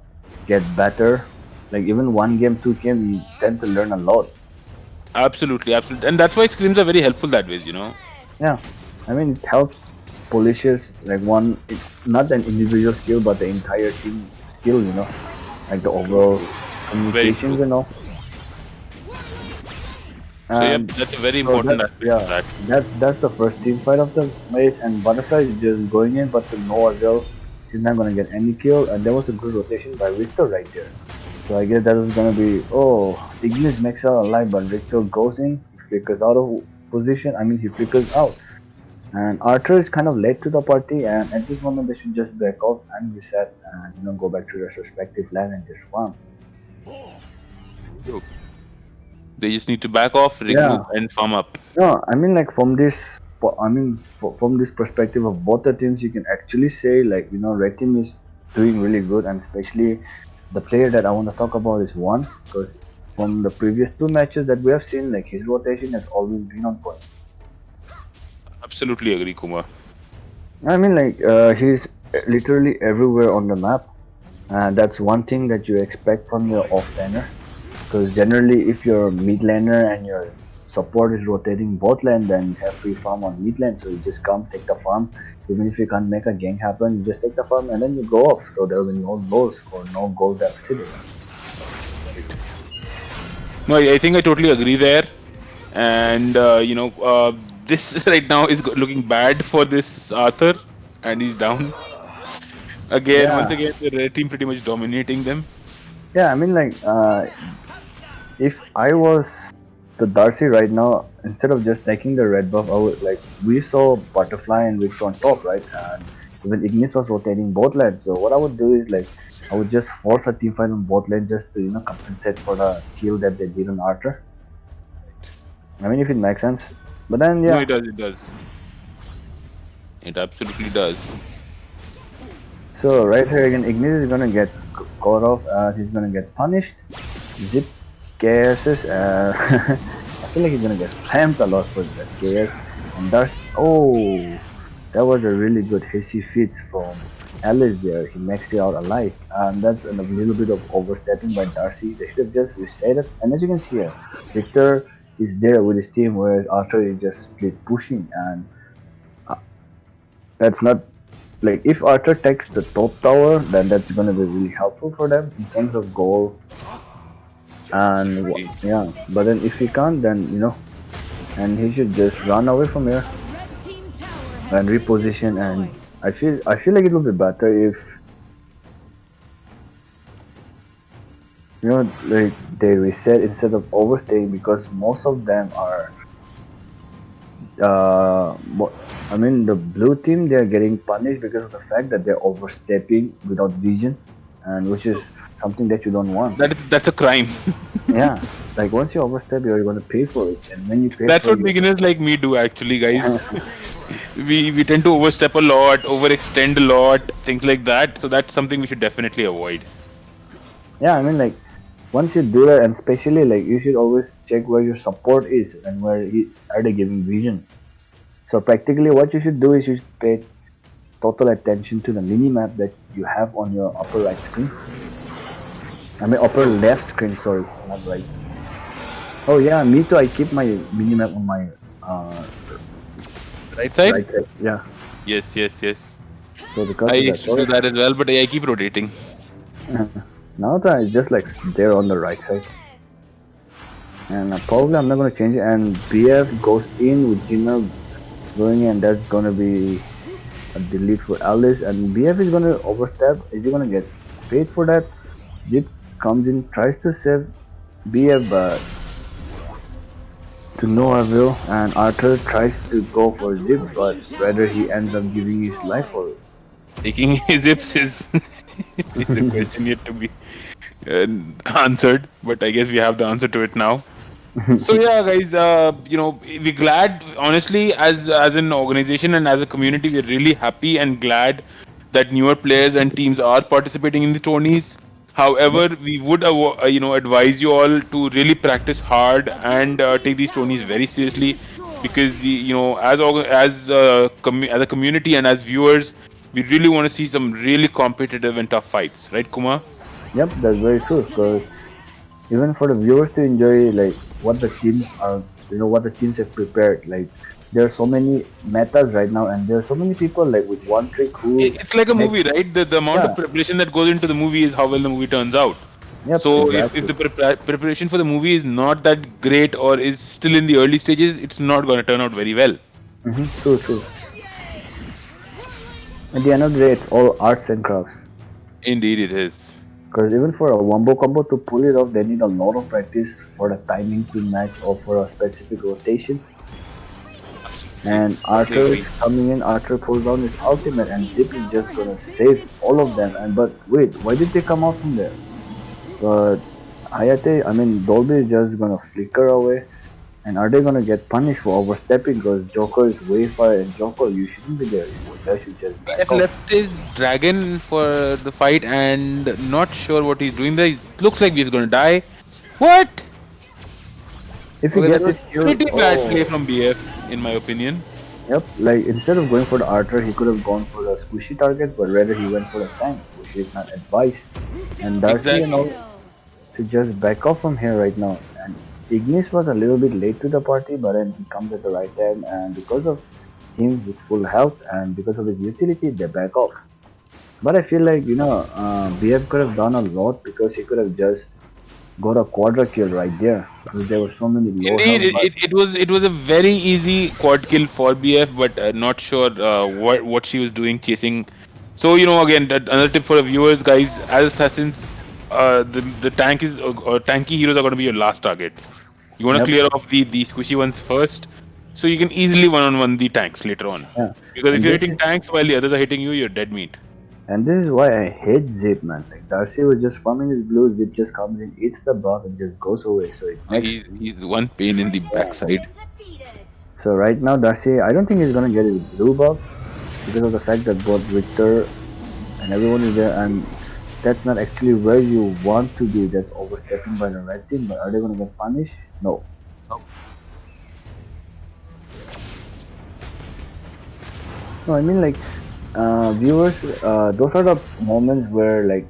Speaker 2: get better. Like even 1 game, 2 game, you tend to learn a lot.
Speaker 1: Absolutely, absolutely. And that's why scrims are very helpful that ways.
Speaker 2: Yeah, I mean, it helps polishes like not an individual skill but the entire team skill, like the overall
Speaker 1: Very
Speaker 2: communications
Speaker 1: true.
Speaker 2: and all.
Speaker 1: So yeah,
Speaker 2: And
Speaker 1: that's a very
Speaker 2: so
Speaker 1: important aspect of that.
Speaker 2: that's the first team fight of the match, and Butterfly is just going in but to no avail. She's not gonna get any kill, and there was a good rotation by Richter right there. So I guess that was gonna be, Ignis makes her alive, but Richter goes in, he flickers out of position, he flickers out. And Arthur is kind of late to the party, and at this moment they should just back off and reset and go back to their respective land and just farm.
Speaker 1: True. They just need to back off, regroup,
Speaker 2: Yeah,
Speaker 1: and farm up.
Speaker 2: no, like from this, from this perspective of both the teams, you can actually say like Red Team is doing really good, and especially the player that I want to talk about is one because from the previous 2 matches that we have seen, like his rotation has always been on point.
Speaker 1: Absolutely agree, Kumar.
Speaker 2: He's literally everywhere on the map. That's one thing that you expect from your offlaner. Because generally, if you're mid laner and your support is rotating both lane, then you have free farm on mid lane. So you just come, take the farm. Even if you can't make a gank happen, you just take the farm and then you go off. So there will be no lows or no gold deficit.
Speaker 1: No, I think I totally agree there. And this right now is looking bad for this Arthur, and he's down again. Once
Speaker 2: Yeah,
Speaker 1: again, the red team pretty much dominating them.
Speaker 2: yeah. If I was the Darcy right now, instead of just taking the red buff, I would like we saw Butterfly and Richter on top, right? And even Ignis was rotating both lanes. So what I would do is like I would just force a team fight on both lanes just to compensate for the kill that they did on Arthur. I mean, if it makes sense. But then
Speaker 1: No,
Speaker 2: yeah,
Speaker 1: it does. It does. It absolutely does.
Speaker 2: so right here again, Ignis is gonna get caught off. He's gonna get punished. Zip KS's. I feel like he's gonna get slammed a lot for that KS. And that's that was a really good hissy feat from Alice there. He maxed it out alive. And that's a little bit of overstepping by Darcy. They should have just reset it. And as you can see here, Victor is there with his team, whereas Arthur is just split pushing. And uh, that's not like if Arthur takes the top tower, then that's gonna be really helpful for them in terms of goal and
Speaker 1: Absolutely.
Speaker 2: yeah. But then if he can't, then and he should just run away from here and reposition. And I feel like it would be better if like they reset instead of overstaying because most of them are I mean the blue team they're getting punished because of the fact that they're overstepping without vision, and which is something that you don't want.
Speaker 1: That's a crime.
Speaker 2: Yeah, like once you overstep, you're gonna pay for it, and when you pay
Speaker 1: That's
Speaker 2: for
Speaker 1: what
Speaker 2: it,
Speaker 1: beginners like me do, actually, guys. We tend to overstep a lot, overextend a lot, things like that. So that's something we should definitely avoid.
Speaker 2: yeah, I mean like once you do that, and especially like you should always check where your support is and are they giving vision. So practically, what you should do is you should pay total attention to the mini map that you have on your upper right screen. I mean upper left screen, sorry, not right. Oh yeah, me too. I keep my mini map on my
Speaker 1: Right side?
Speaker 2: right side. Yeah.
Speaker 1: Yes, yes, yes.
Speaker 2: So because
Speaker 1: I
Speaker 2: of that,
Speaker 1: used to do that as well, but I keep rotating.
Speaker 2: now that it's just like there on the right side. And probably I'm not gonna change it. And BF goes in with Gina going in, and that's gonna be a delete for Alice. And BF is gonna overstep. Is he gonna get paid for that? Jit comes in, tries to save BF, but to no avail. And Arthur tries to go for Zip, but rather he ends up giving his life for it.
Speaker 1: Taking his zips is a question yet to be uh, answered, but I guess we have the answer to it now. So yeah, guys, we're glad, honestly, as an organization and as a community, we're really happy and glad that newer players and teams are participating in the tourneys. However, we would advise you all to really practice hard and take these tourneys very seriously, because as a community and as viewers, we really want to see some really competitive and tough fights, right, Kumar?
Speaker 2: Yep, that's very true. Because even for the viewers to enjoy like what the teams are, what the teams have prepared. Like there are so many metas right now, and there are so many people like with one trick who
Speaker 1: It's like a
Speaker 2: make
Speaker 1: movie, right? The amount of
Speaker 2: yeah,
Speaker 1: preparation that goes into the movie is how well the movie turns out.
Speaker 2: yep,
Speaker 1: So if
Speaker 2: exactly.
Speaker 1: the preparation for the movie is not that great or is still in the early stages, it's not going to turn out very well.
Speaker 2: True, true. At the end of the day, it's all arts and crafts.
Speaker 1: Indeed, it is.
Speaker 2: Because even for a wombo combo to pull it off, they need a lot of practice for the timing to match or for a specific rotation.
Speaker 1: Absolutely.
Speaker 2: And
Speaker 1: Totally
Speaker 2: Arthur is
Speaker 1: agree.
Speaker 2: coming in. Arthur pulls down his ultimate, and Zip is just gonna save all of them. And but wait, why did they come out from there? But Hayate, I mean Dolby is just gonna flicker away. And are they gonna get punished for overstepping? Because Joker is way far, and Joker, you shouldn't be there. You should just back
Speaker 1: BF
Speaker 2: off.
Speaker 1: left his dragon for the fight and not sure what he's doing there. It looks like he's going to die. What?
Speaker 2: If he
Speaker 1: Okay, that
Speaker 2: gets
Speaker 1: was
Speaker 2: his kill,
Speaker 1: pretty bad play from BF, in my opinion.
Speaker 2: yep. Like instead of going for the Archer, he could have gone for the squishy target, but rather he went for the tank, which is not advised. And Darcy and
Speaker 1: Exactly.
Speaker 2: all to just back off from here right now. And Ignis was a little bit late to the party, but then he comes at the right time, and because of him with full health and because of his utility, they back off. But I feel like BF could have done a lot because he could have just got a quadra kill right there because there were so many low
Speaker 1: Indeed,
Speaker 2: health. But
Speaker 1: it was a very easy quad kill for BF, but not sure what she was doing chasing. So again, another tip for the viewers, guys: as assassins, the tank is or tanky heroes are going to be your last target. You want to
Speaker 2: Yep.
Speaker 1: clear off the squishy ones first, so you can easily one-on-one the tanks later on.
Speaker 2: Yeah.
Speaker 1: Because if
Speaker 2: And
Speaker 1: you're
Speaker 2: this
Speaker 1: hitting
Speaker 2: is
Speaker 1: tanks while the others are hitting you, you're dead meat.
Speaker 2: and this is why I hate Zip, man. Like Darcy was just farming his blue, Zip just comes in, eats the buff, and just goes away. So it makes
Speaker 1: He's one pain in the
Speaker 2: yeah.
Speaker 1: backside.
Speaker 2: So right now Darcy, I don't think he's gonna get his blue buff because of the fact that both Richter and everyone is there, and that's not actually where you want to be. That's overstepping by the red team. But are they gonna get punished? No. No, I mean like viewers. Those are the moments where like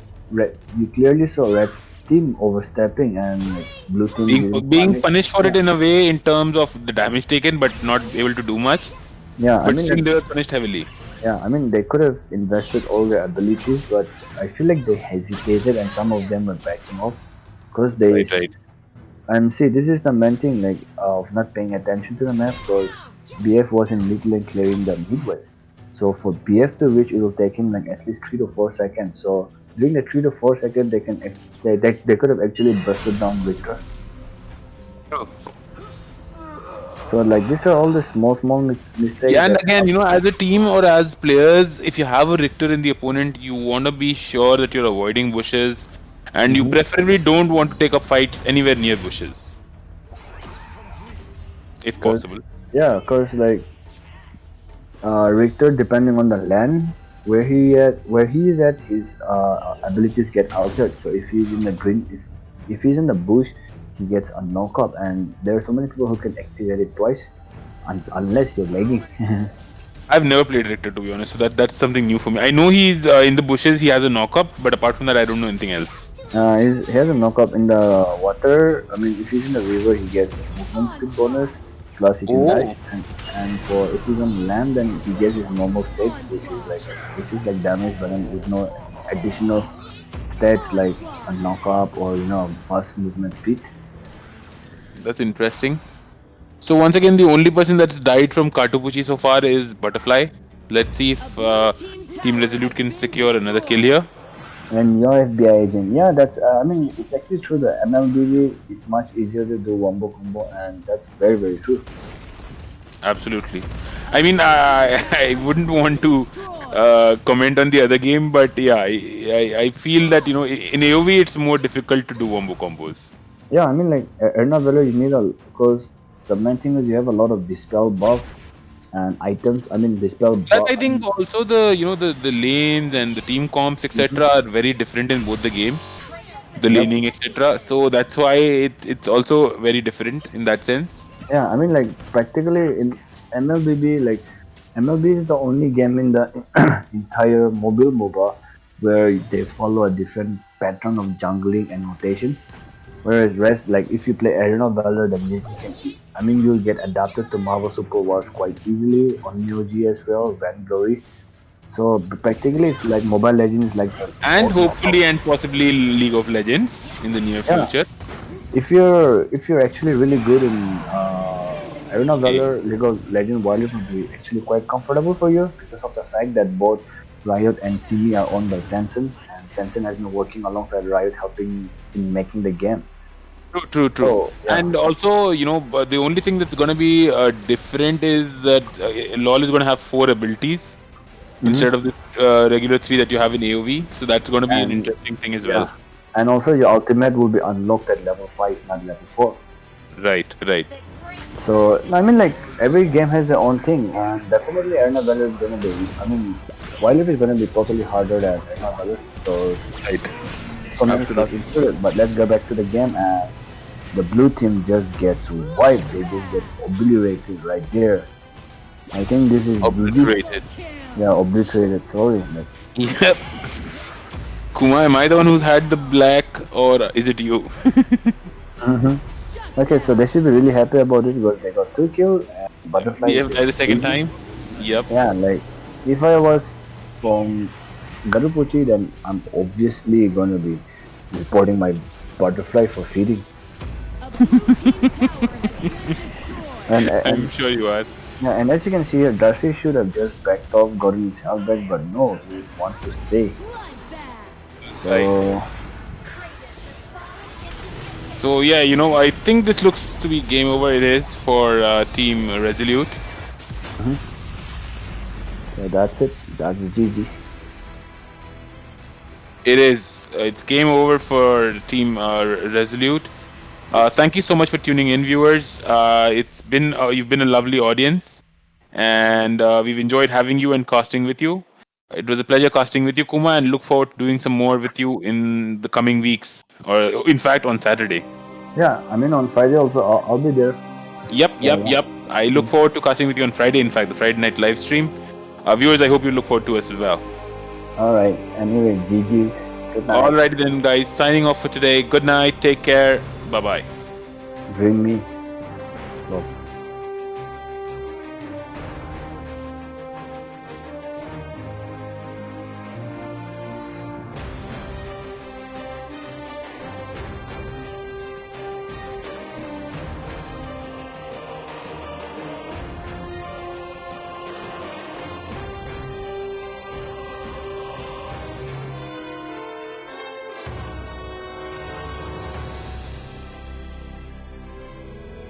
Speaker 2: you clearly saw red team overstepping and like blue team
Speaker 1: being
Speaker 2: getting
Speaker 1: being
Speaker 2: punished.
Speaker 1: punished for
Speaker 2: Yeah,
Speaker 1: it in a way in terms of the damage taken, but not able to do much.
Speaker 2: yeah. I
Speaker 1: But
Speaker 2: mean
Speaker 1: still,
Speaker 2: like
Speaker 1: they were punished heavily.
Speaker 2: yeah. I mean they could have invested all their abilities, but I feel like they hesitated and some of them were backing off because they.
Speaker 1: Right, right.
Speaker 2: And see, this is the main thing like of not paying attention to the map because BF was in mid lane clearing the mid wave. So for BF to reach, it will take him like at least 3 to 4 seconds. So during the 3 to 4 seconds, they could have actually busted down Richter.
Speaker 1: Oh.
Speaker 2: So like these are all the small mistakes
Speaker 1: Yeah, and
Speaker 2: that
Speaker 1: again, as a team or as players, if you have a Richter in the opponent, you want to be sure that you're avoiding bushes, and you
Speaker 2: Mhm.
Speaker 1: preferably don't want to take up fights anywhere near bushes, if
Speaker 2: Cause
Speaker 1: possible.
Speaker 2: yeah, cause like Richter, depending on the land where he is at, his abilities get altered. So if he's in the green, if he's in the bush, he gets a knock up, and there are so many people who can activate it twice, unless you're lagging.
Speaker 1: I've never played Richter, to be honest, so that's something new for me. I know he's in the bushes, he has a knock up, but apart from that, I don't know anything else.
Speaker 2: He has a knock up in the water. I mean, if he's in the river, he gets a movement speed bonus. Plus, he can dash,
Speaker 1: Oh,
Speaker 2: and for if he's on land, then he gets his normal state, which is like damage, but then with no additional stats like a knock up or fast movement speed.
Speaker 1: that's interesting. So once again, the only person that's died from Katupuchi so far is Butterfly. Let's see if Team Resolute can secure another kill here.
Speaker 2: And your FBI agent, yeah, that's. I mean, it's actually true. The MLBB, it's much easier to do wombo combo, and that's very true.
Speaker 1: Absolutely. I mean, I wouldn't want to comment on the other game, but yeah, I feel that in AoV it's more difficult to do wombo combos.
Speaker 2: Yeah, I mean, like Erna Velo, you need a because the main thing is you have a lot of dispel buff and items. I mean, dispel
Speaker 1: Plus,
Speaker 2: buff.
Speaker 1: I think also the lanes and the team comps etc. are very different in both the games. The
Speaker 2: Yep.
Speaker 1: laning etc. So that's why it's also very different in that sense.
Speaker 2: Yeah, I mean, like practically in MLBB, like MLB is the only game in the entire mobile MOBA where they follow a different pattern of jungling and rotation. Whereas rest, like if you play Arena of Valor, then you can, I mean, you'll get adapted to Marvel Super Wars quite easily on Neo G as well, Vainglory. So practically, it's like Mobile Legends is like the
Speaker 1: And
Speaker 2: most
Speaker 1: hopefully and possibly League of Legends in the near
Speaker 2: yeah.
Speaker 1: future.
Speaker 2: If you're actually really good in Arena of
Speaker 1: Okay.
Speaker 2: Valor, League of Legends, Wildlife will be actually quite comfortable for you because of the fact that both Riot and Timmy are owned by Tencent, and Tencent has been working alongside Riot, helping in making the game.
Speaker 1: True, true, true.
Speaker 2: So yeah.
Speaker 1: And also, the only thing that's going to be different is that LoL is going to have 4 abilities
Speaker 2: Hmm.
Speaker 1: instead of the regular 3 that you have in AoV. So that's going to be an
Speaker 2: And
Speaker 1: interesting thing as well.
Speaker 2: yeah, and also your ultimate will be unlocked at level 5, not level 4.
Speaker 1: Right, right.
Speaker 2: So I mean, like every game has their own thing, and definitely Arena Valor is gonna be. I mean, Wildlife is gonna be totally harder than Arena Valor. So
Speaker 1: Right.
Speaker 2: so many stuff
Speaker 1: Absolutely.
Speaker 2: into it. But let's go back to the game, and the blue team just gets wiped. They just get obliterated right there. I think this is GG.
Speaker 1: Obliterated.
Speaker 2: Yeah, obliterated. Sorry. Like,
Speaker 1: Yep. Kuma, am I the one who's had the black or is it you?
Speaker 2: hmm Okay, so they should be really happy about it because they got 2 kills and Butterfly
Speaker 1: We
Speaker 2: is
Speaker 1: have died the
Speaker 2: just
Speaker 1: second
Speaker 2: easy.
Speaker 1: time. Yep.
Speaker 2: Yeah, like if I was from Garupuchi, then I'm obviously gonna be reporting my butterfly for feeding. And
Speaker 1: I'm sure you are.
Speaker 2: yeah, and as you can see here, Darcy should have just backed off, gotten his health back, but no, he wants to stay.
Speaker 1: Right.
Speaker 2: So
Speaker 1: So yeah, I think this looks to be game over. It is for Team Resolute.
Speaker 2: Mhm. Yeah, that's it. That's GG.
Speaker 1: It is. It's game over for Team Resolute. Thank you so much for tuning in, viewers. It's been you've been a lovely audience, and we've enjoyed having you and casting with you. It was a pleasure casting with you, Kuma, and look forward to doing some more with you in the coming weeks, or in fact on Saturday.
Speaker 2: Yeah, I mean on Friday also I'll be there.
Speaker 1: Yep,
Speaker 2: So
Speaker 1: yep,
Speaker 2: yeah.
Speaker 1: yep. I look
Speaker 2: Mm.
Speaker 1: forward to casting with you on Friday. In fact, the Friday night live stream. Viewers, I hope you look forward to us as well.
Speaker 2: All right. Anyway, GG. Good night.
Speaker 1: Alrighty then, guys. Signing off for today. Good night. Take care. Bye bye.
Speaker 2: Dream me. Love.